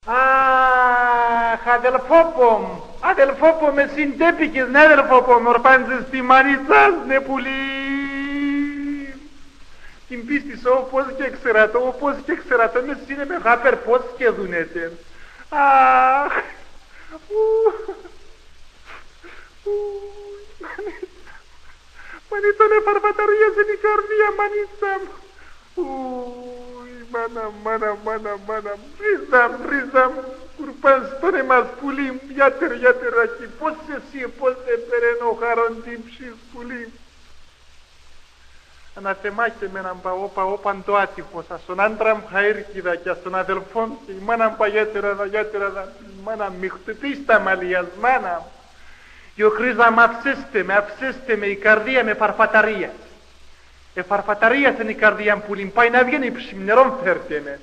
Αχ, αδελφό με συντέπικες, ναι αδελφό με ορφάντζες στη μανίτσας, ναι πουλί. Την πίστης όπως και ξερατώ, με σύνε με χάπερ πώς και δουνέτε. Αχ, μανίτσα με φαρφαταρίασε η καρδία, μανίτσα μου. Μάνα, ρίζα μου, κουρπάν στον εμάς πουλί μου, γιάτερ εκεί, πώς εσύ, πώς επεραίνω χαρόν τύψης πουλί. Αναθεμάκε με έναν παό παντοάτυχος, στον άντρα μου χαΐρκιδα και στον αδελφόν και η μάνα μου παγιάτερα, η μάνα μου χτυπείς τα μαλλιάς, μάνα μου. Και ο Χρίζα με αυσέστε με, η καρδία με φαρφαταρίας. Φαρφαταρίας είναι η καρδία μου που πάει να βγαίνει ψημνερόν φέρτε με.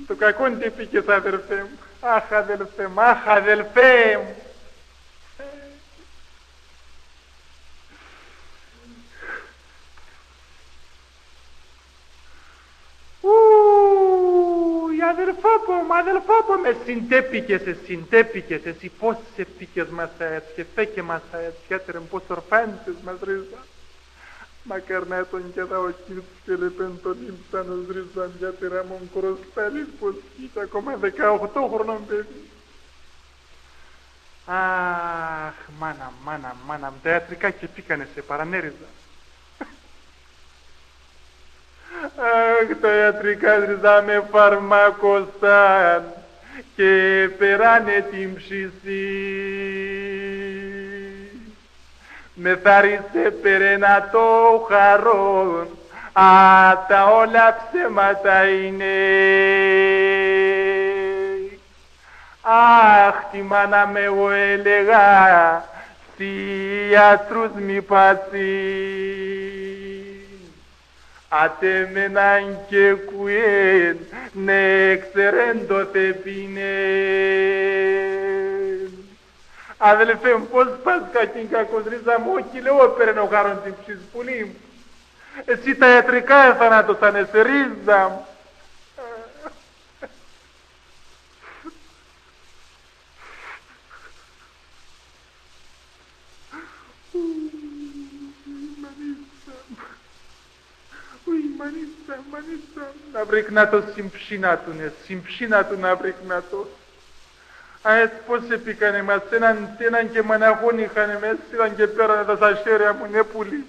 Στο κακό τι πήγες αδελφέ μου. Αχ αδελφέ μου. Αδελφό μου, με συντέπικες, εσύ πώς σε πήκες μας αέτς και φέκε μας αέτς, γιατρεμ πώς ορφάντες μας ρίζα. Μακαρνά τον και ο κύριος και λεπέν τον ήλψαν ως ρίζαν, γιατρά μου κοροστάλης πως κοίτα ακόμα 18 χρονών παιδί. Αχ, μάνα, τα ιατρικά και πήκανε σε παρανέριζα. Αχ, τα ιατρικά ρίζα με φαρμακοσάν και περάνε την ψησή. Με θάρισε περένα το χαρόν, τα όλα ψέματα είναι. Αχ, τη μάνα με εγώ έλεγα, ιατρούς μη πάσει. Ατέμεναν και κουέν, ναι ξέρεν το θεπίνεν. Αδελφέ μου, πώς πας κακήν κακοσρίζα μου, όχι λέω παίρνω χάρον την ψησπουλή μου. Εσύ τα ιατρικά εθανάτωσανε σε ρίζα μου. Μανίτσα, να βρήκνα συμψίνα του να βρήκνα το. Έτσι πώς επίκανε μας, έναν και μαναχόν είχανε μέσα, ήταν και πέρανε τα σαχέρια μου, ναι πουλί.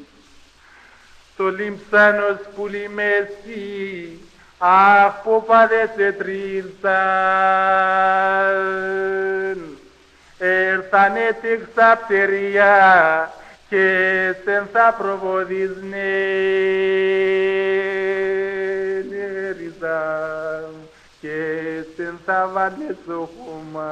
Το λιμψάνος πουλί μέση, αχ ποπάδες ετρίλσαν. Έρθανε τη ξαπτερία και σεν θα προβοδίσνε. Και σεν θα βάλε στο χώμα.